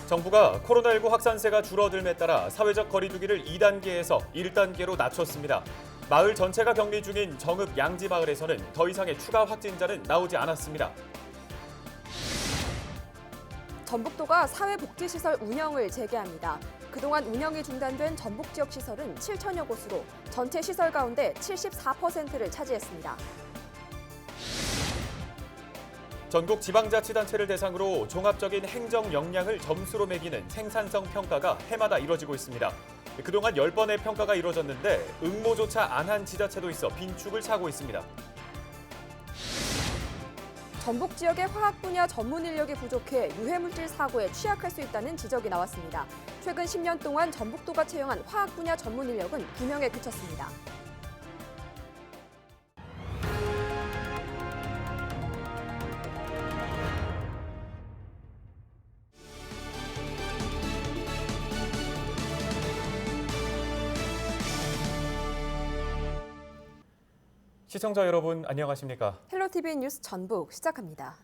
정부가 코로나19 확산세가 줄어들에 따라 사회적 거리두기를 2단계에서 1단계로 낮췄습니다. 마을 전체가 격리 중인 정읍 양지마을에서는 더 이상의 추가 확진자는 나오지 않았습니다. 전북도가 사회복지시설 운영을 재개합니다. 그동안 운영이 중단된 전북 지역 시설은 7천여 곳으로 전체 시설 가운데 74%를 차지했습니다. 전국 지방자치단체를 대상으로 종합적인 행정 역량을 점수로 매기는 생산성 평가가 해마다 이뤄지고 있습니다. 그동안 10번의 평가가 이뤄졌는데 응모조차 안 한 지자체도 있어 빈축을 차고 있습니다. 전북 지역의 화학 분야 전문 인력이 부족해 유해물질 사고에 취약할 수 있다는 지적이 나왔습니다. 최근 10년 동안 전북도가 채용한 화학 분야 전문 인력은 2명에 그쳤습니다. 시청자 여러분 안녕하십니까? 헬로티비 뉴스 전북 시작합니다.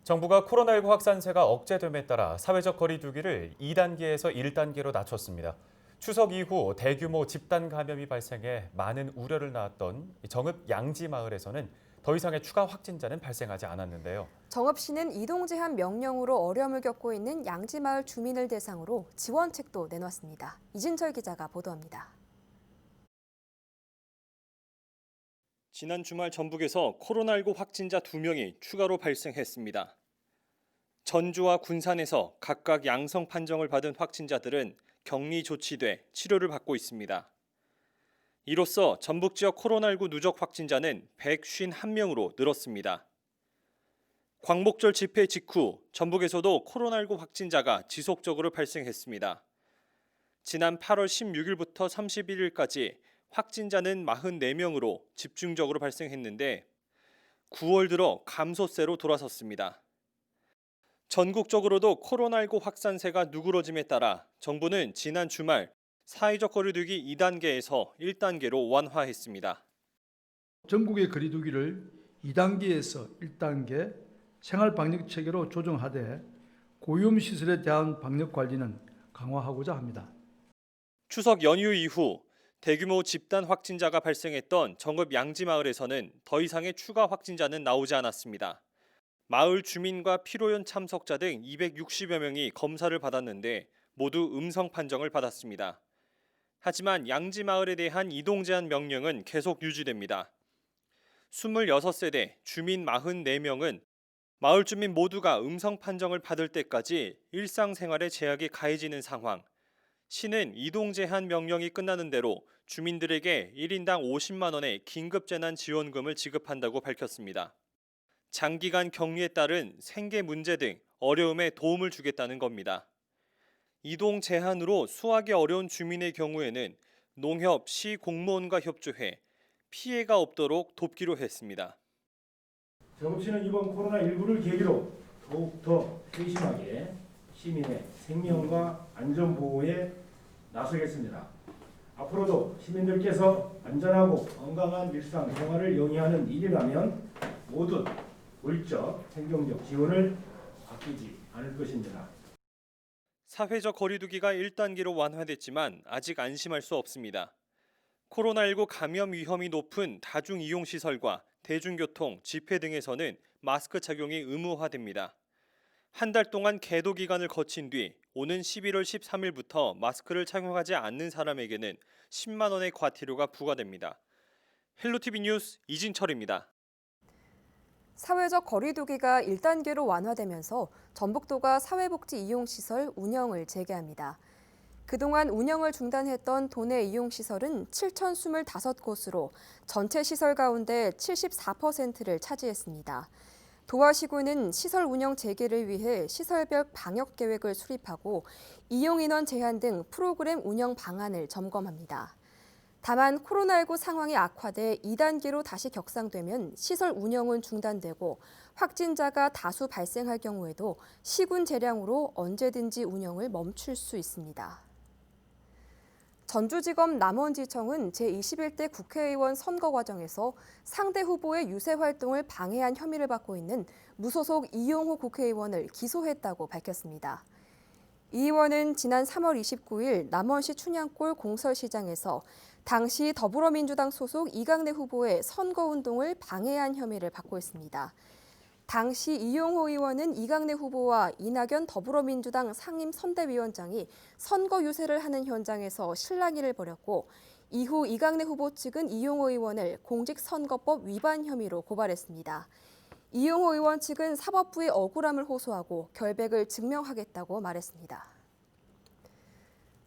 정부가 코로나19 확산세가 억제됨에 따라 사회적 거리두기를 2단계에서 1단계로 낮췄습니다. 추석 이후 대규모 집단 감염이 발생해 많은 우려를 낳았던 정읍 양지마을에서는 더 이상의 추가 확진자는 발생하지 않았는데요. 정읍시는 이동 제한 명령으로 어려움을 겪고 있는 양지마을 주민을 대상으로 지원책도 내놨습니다. 이진철 기자가 보도합니다. 지난 주말 전북에서 코로나19 확진자 2명이 추가로 발생했습니다. 전주와 군산에서 각각 양성 판정을 받은 확진자들은 격리 조치돼 치료를 받고 있습니다. 이로써 전북 지역 코로나19 누적 확진자는 151명으로 늘었습니다. 광복절 집회 직후 전북에서도 코로나19 확진자가 지속적으로 발생했습니다. 지난 8월 16일부터 31일까지 확진자는 44명으로 집중적으로 발생했는데 9월 들어 감소세로 돌아섰습니다. 전국적으로도 코로나19 확산세가 누그러짐에 따라 정부는 지난 주말 사회적 거리두기 2단계에서 1단계로 완화했습니다. 전국의 거리두기를 2단계에서 1단계 생활방역 체계로 조정하되 고위험시설에 대한 방역 관리는 강화하고자 합니다. 추석 연휴 이후 대규모 집단 확진자가 발생했던 정읍 양지마을에서는 더 이상의 추가 확진자는 나오지 않았습니다. 마을 주민과 피로연 참석자 등 260여 명이 검사를 받았는데 모두 음성 판정을 받았습니다. 하지만 양지마을에 대한 이동 제한 명령은 계속 유지됩니다. 26세대 주민 44명은 마을 주민 모두가 음성 판정을 받을 때까지 일상생활에 제약이 가해지는 상황. 시는 이동 제한 명령이 끝나는 대로 주민들에게 1인당 50만 원의 긴급재난지원금을 지급한다고 밝혔습니다. 장기간 격리에 따른 생계 문제 등 어려움에 도움을 주겠다는 겁니다. 이동 제한으로 수하기 어려운 주민의 경우에는 농협, 시 공무원과 협조해 피해가 없도록 돕기로 했습니다. 정읍시는 이번 코로나19를 계기로 더욱 세심하게 시민의 생명과 안전보호에 나서겠습니다. 앞으로도 시민들께서 안전하고 건강한 일상생활을 영위하는 일이라면 모든 물적, 행정적 지원을 아끼지 않을 것입니다. 사회적 거리두기가 1단계로 완화됐지만 아직 안심할 수 없습니다. 코로나19 감염 위험이 높은 다중이용시설과 대중교통, 집회 등에서는 마스크 착용이 의무화됩니다. 한 달 동안 계도 기간을 거친 뒤 오는 11월 13일부터 마스크를 착용하지 않는 사람에게는 10만 원의 과태료가 부과됩니다. 헬로티비 뉴스 이진철입니다. 사회적 거리두기가 1단계로 완화되면서 전북도가 사회복지 이용시설 운영을 재개합니다. 그동안 운영을 중단했던 도내 이용시설은 7,025곳으로 전체 시설 가운데 74%를 차지했습니다. 도와 시군은 시설 운영 재개를 위해 시설별 방역 계획을 수립하고 이용 인원 제한 등 프로그램 운영 방안을 점검합니다. 다만 코로나19 상황이 악화돼 2단계로 다시 격상되면 시설 운영은 중단되고 확진자가 다수 발생할 경우에도 시군 재량으로 언제든지 운영을 멈출 수 있습니다. 전주지검 남원지청은 제21대 국회의원 선거 과정에서 상대 후보의 유세 활동을 방해한 혐의를 받고 있는 무소속 이용호 국회의원을 기소했다고 밝혔습니다. 이 의원은 지난 3월 29일 남원시 춘향골 공설시장에서 당시 더불어민주당 소속 이강래 후보의 선거운동을 방해한 혐의를 받고 있습니다. 당시 이용호 의원은 이강래 후보와 이낙연 더불어민주당 상임선대위원장이 선거 유세를 하는 현장에서 실랑이를 벌였고 이후 이강래 후보 측은 이용호 의원을 공직선거법 위반 혐의로 고발했습니다. 이용호 의원 측은 사법부의 억울함을 호소하고 결백을 증명하겠다고 말했습니다.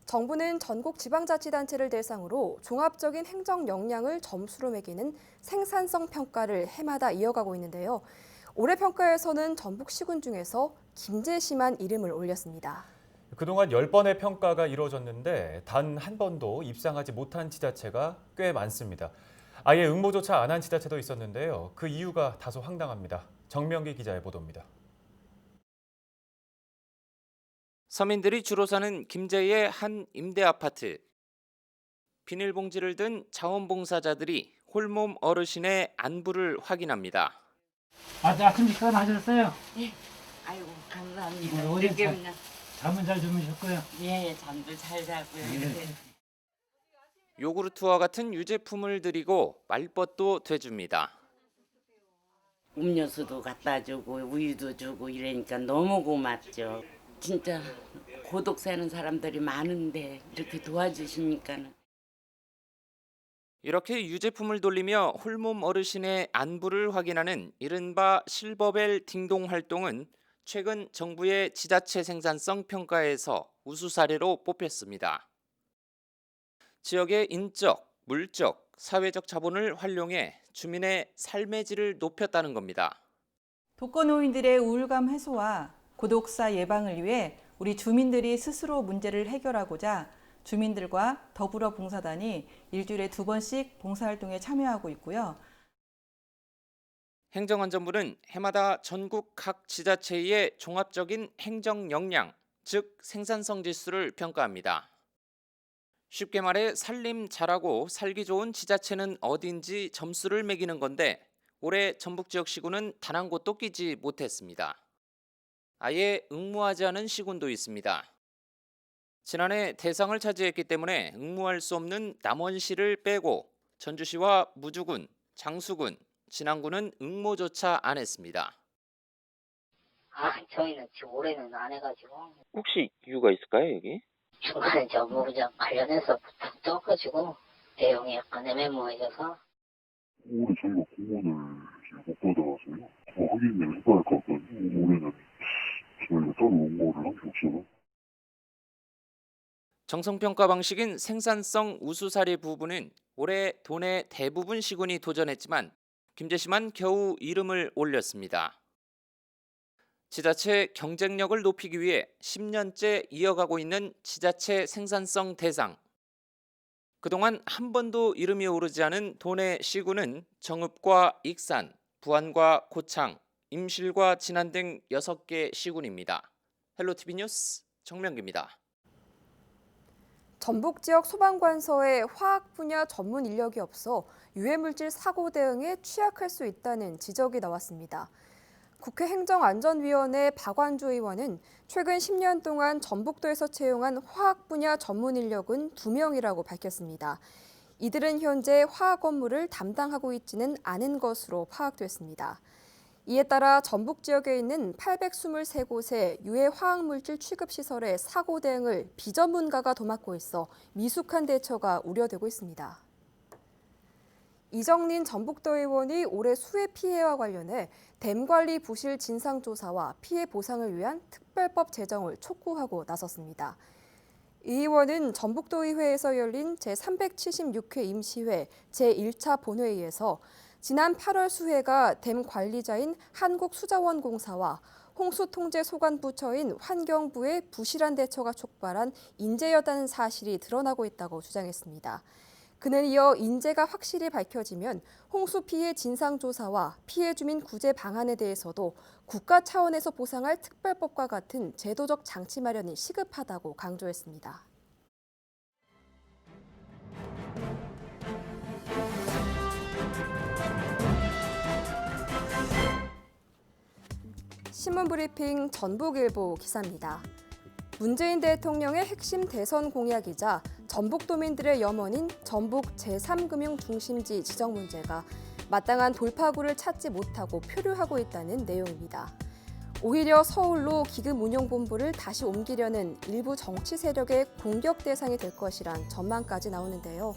정부는 전국 지방자치단체를 대상으로 종합적인 행정 역량을 점수로 매기는 생산성 평가를 해마다 이어가고 있는데요. 올해 평가에서는 전북 시군 중에서 김제시만 이름을 올렸습니다. 그동안 10번의 평가가 이루어졌는데 단 한 번도 입상하지 못한 지자체가 꽤 많습니다. 아예 응모조차 안 한 지자체도 있었는데요. 그 이유가 다소 황당합니다. 정명기 기자의 보도입니다. 서민들이 주로 사는 김제의 한 임대 아파트. 비닐봉지를 든 자원봉사자들이 홀몸 어르신의 안부를 확인합니다. 아침 식사 하셨어요? 아이고 감사합니다. 어제 늦게 오냐? 잠은 잘 주무셨고요. 예, 잠도 잘 자고요. 네. 요구르트와 같은 유제품을 드리고 말벗도 돼줍니다. 음료수도 갖다 주고 우유도 주고 이러니까 너무 고맙죠. 진짜 고독 사는 사람들이 많은데 이렇게 도와주시니까는. 이렇게 유제품을 돌리며 홀몸 어르신의 안부를 확인하는 이른바 실버벨 딩동 활동은 최근 정부의 지자체 생산성 평가에서 우수 사례로 뽑혔습니다. 지역의 인적, 물적, 사회적 자본을 활용해 주민의 삶의 질을 높였다는 겁니다. 독거노인들의 우울감 해소와 고독사 예방을 위해 우리 주민들이 스스로 문제를 해결하고자 주민들과 더불어 봉사단이 일주일에 2번씩 봉사활동에 참여하고 있고요. 행정안전부는 해마다 전국 각 지자체의 종합적인 행정 역량, 즉 생산성 지수를 평가합니다. 쉽게 말해 살림 잘하고 살기 좋은 지자체는 어딘지 점수를 매기는 건데 올해 전북지역시군은 단 한 곳도 끼지 못했습니다. 아예 응모하지 않은 시군도 있습니다. 지난해 대상을 차지했기 때문에 응모할 수 없는 남원시를 빼고 전주시와 무주군, 장수군, 진안군은 응모조차 안 했습니다. 저희는 지금 올해는 안 해가지고. 혹시 이유가 있을까요, 여기? 중간에 저 모르자 관련해서 툭 떠가지고 내용이 약간 애매모호해져서. 올해 저희가 공문을 못 받아서요. 확인을 해봐야 할 것 같거든요. 올해는 저희가 따로 응모를 한 게 없어서. 정성평가 방식인 생산성 우수 사례 부분은 올해 도내 대부분 시군이 도전했지만 김제시만 겨우 이름을 올렸습니다. 지자체 경쟁력을 높이기 위해 10년째 이어가고 있는 지자체 생산성 대상. 그동안 한 번도 이름이 오르지 않은 도내 시군은 정읍과 익산, 부안과 고창, 임실과 진안 등 6개 시군입니다. 헬로티비 뉴스 정명기입니다. 전북 지역 소방관서에 화학 분야 전문 인력이 없어 유해물질 사고 대응에 취약할 수 있다는 지적이 나왔습니다. 국회 행정안전위원회 박완주 의원은 최근 10년 동안 전북도에서 채용한 화학 분야 전문 인력은 2명이라고 밝혔습니다. 이들은 현재 화학 업무를 담당하고 있지는 않은 것으로 파악됐습니다. 이에 따라 전북 지역에 있는 823곳의 유해 화학물질 취급시설의 사고 대응을 비전문가가 도맡고 있어 미숙한 대처가 우려되고 있습니다. 이정린 전북도 의원이 올해 수해 피해와 관련해 댐 관리 부실 진상조사와 피해 보상을 위한 특별법 제정을 촉구하고 나섰습니다. 이 의원은 전북도의회에서 열린 제376회 임시회 제1차 본회의에서 지난 8월 수해가 댐 관리자인 한국수자원공사와 홍수통제소관부처인 환경부의 부실한 대처가 촉발한 인재였다는 사실이 드러나고 있다고 주장했습니다. 그는 이어 인재가 확실히 밝혀지면 홍수 피해 진상조사와 피해 주민 구제 방안에 대해서도 국가 차원에서 보상할 특별법과 같은 제도적 장치 마련이 시급하다고 강조했습니다. 신문브리핑 전북일보 기사입니다. 문재인 대통령의 핵심 대선 공약이자 전북도민들의 염원인 전북 제3금융중심지 지정 문제가 마땅한 돌파구를 찾지 못하고 표류하고 있다는 내용입니다. 오히려 서울로 기금운용본부를 다시 옮기려는 일부 정치 세력의 공격 대상이 될 것이란 전망까지 나오는데요.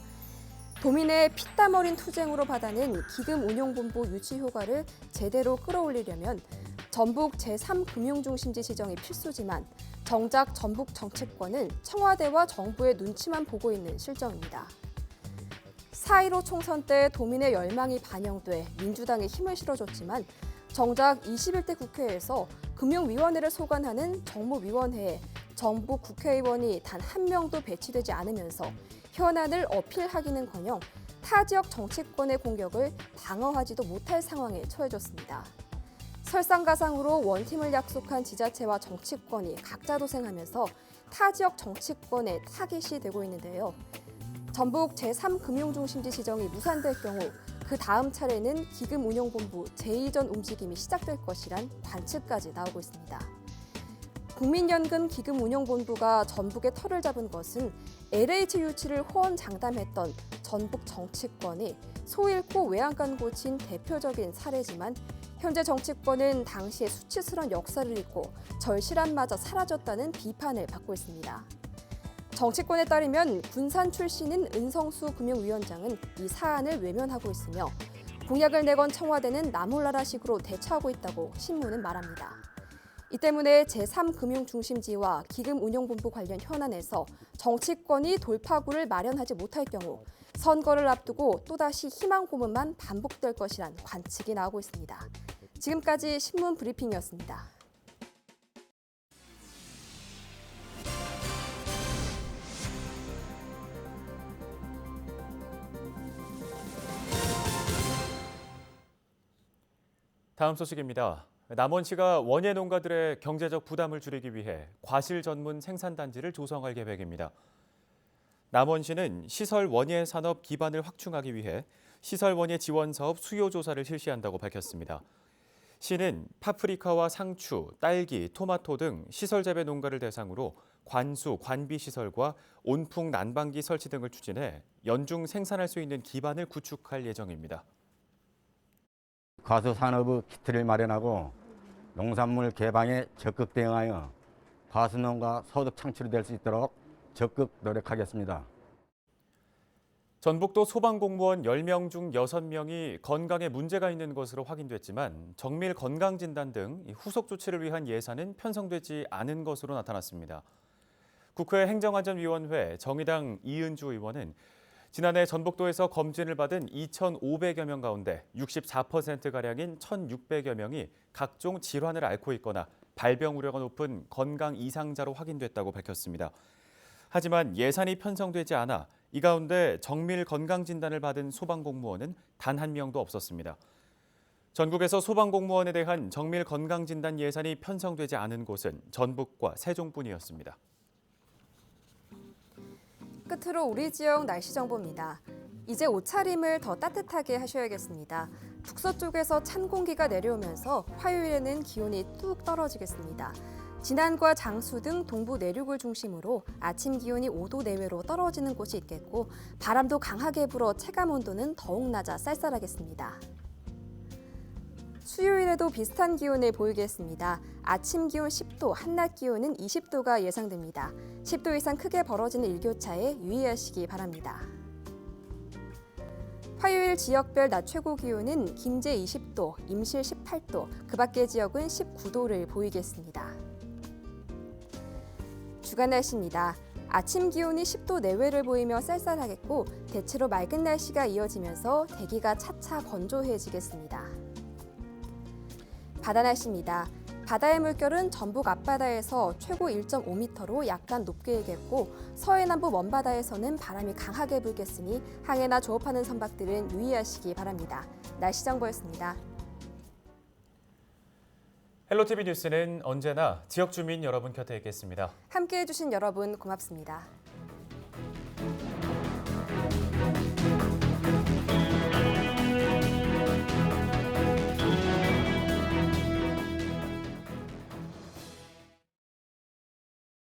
도민의 피땀 어린 투쟁으로 받아낸 기금운용본부 유치 효과를 제대로 끌어올리려면 전북 제3금융중심지 지정이 필수지만 정작 전북 정치권은 청와대와 정부의 눈치만 보고 있는 실정입니다. 4.15 총선 때 도민의 열망이 반영돼 민주당에 힘을 실어줬지만 정작 21대 국회에서 금융위원회를 소관하는 정무위원회에 전북 국회의원이 단 한 명도 배치되지 않으면서 현안을 어필하기는커녕 타 지역 정치권의 공격을 방어하지도 못할 상황에 처해졌습니다. 설상가상으로 원팀을 약속한 지자체와 정치권이 각자 도생하면서 타 지역 정치권에 타깃이 되고 있는데요. 전북 제3금융중심지 지정이 무산될 경우 그 다음 차례는 기금운용본부 제2전 움직임이 시작될 것이란 관측까지 나오고 있습니다. 국민연금 기금운용본부가 전북에 터를 잡은 것은 LH 유치를 호언장담했던 전북 정치권이 소 잃고 외양간 고친 대표적인 사례지만 현재 정치권은 당시의 수치스러운 역사를 잊고 절실함마저 사라졌다는 비판을 받고 있습니다. 정치권에 따르면 군산 출신인 은성수 금융위원장은 이 사안을 외면하고 있으며 공약을 내건 청와대는 나몰라라식으로 대처하고 있다고 신문은 말합니다. 이 때문에 제3금융중심지와 기금운용본부 관련 현안에서 정치권이 돌파구를 마련하지 못할 경우 선거를 앞두고 또다시 희망 고문만 반복될 것이란 관측이 나오고 있습니다. 지금까지 신문 브리핑이었습니다. 다음 소식입니다. 남원시가 원예 농가들의 경제적 부담을 줄이기 위해 과실 전문 생산단지를 조성할 계획입니다. 남원시는 시설 원예 산업 기반을 확충하기 위해 시설 원예 지원 사업 수요 조사를 실시한다고 밝혔습니다. 시는 파프리카와 상추, 딸기, 토마토 등 시설 재배 농가를 대상으로 관수, 관비 시설과 온풍 난방기 설치 등을 추진해 연중 생산할 수 있는 기반을 구축할 예정입니다. 과수 산업의 기틀을 마련하고 농산물 개방에 적극 대응하여 과수농가 소득 창출이 될 수 있도록 적극 노력하겠습니다. 전북도 소방공무원 10명 중 6명이 건강에 문제가 있는 것으로 확인됐지만 정밀 건강진단 등 후속 조치를 위한 예산은 편성되지 않은 것으로 나타났습니다. 국회 행정안전위원회 정의당 이은주 의원은 지난해 전북도에서 검진을 받은 2,500여 명 가운데 64%가량인 1,600여 명이 각종 질환을 앓고 있거나 발병 우려가 높은 건강 이상자로 확인됐다고 밝혔습니다. 하지만 예산이 편성되지 않아 이 가운데 정밀 건강진단을 받은 소방공무원은 단 한 명도 없었습니다. 전국에서 소방공무원에 대한 정밀 건강진단 예산이 편성되지 않은 곳은 전북과 세종뿐이었습니다. 끝으로 우리 지역 날씨 정보입니다. 이제 옷차림을 더 따뜻하게 하셔야겠습니다. 북서쪽에서 찬 공기가 내려오면서 화요일에는 기온이 뚝 떨어지겠습니다. 진안과 장수 등 동부 내륙을 중심으로 아침 기온이 5도 내외로 떨어지는 곳이 있겠고 바람도 강하게 불어 체감 온도는 더욱 낮아 쌀쌀하겠습니다. 수요일에도 비슷한 기온을 보이겠습니다. 아침 기온 10도, 한낮 기온은 20도가 예상됩니다. 10도 이상 크게 벌어지는 일교차에 유의하시기 바랍니다. 화요일 지역별 낮 최고 기온은 김제 20도, 임실 18도, 그 밖의 지역은 19도를 보이겠습니다. 주간 날씨입니다. 아침 기온이 10도 내외를 보이며 쌀쌀하겠고 대체로 맑은 날씨가 이어지면서 대기가 차차 건조해지겠습니다. 바다 날씨입니다. 바다의 물결은 전북 앞바다에서 최고 1.5m로 약간 높게 일겠고 서해남부 먼바다에서는 바람이 강하게 불겠으니 항해나 조업하는 선박들은 유의하시기 바랍니다. 날씨 정보였습니다. 헬로티비 뉴스는 언제나 지역 주민 여러분 곁에 있겠습니다. 함께해 주신 여러분 고맙습니다.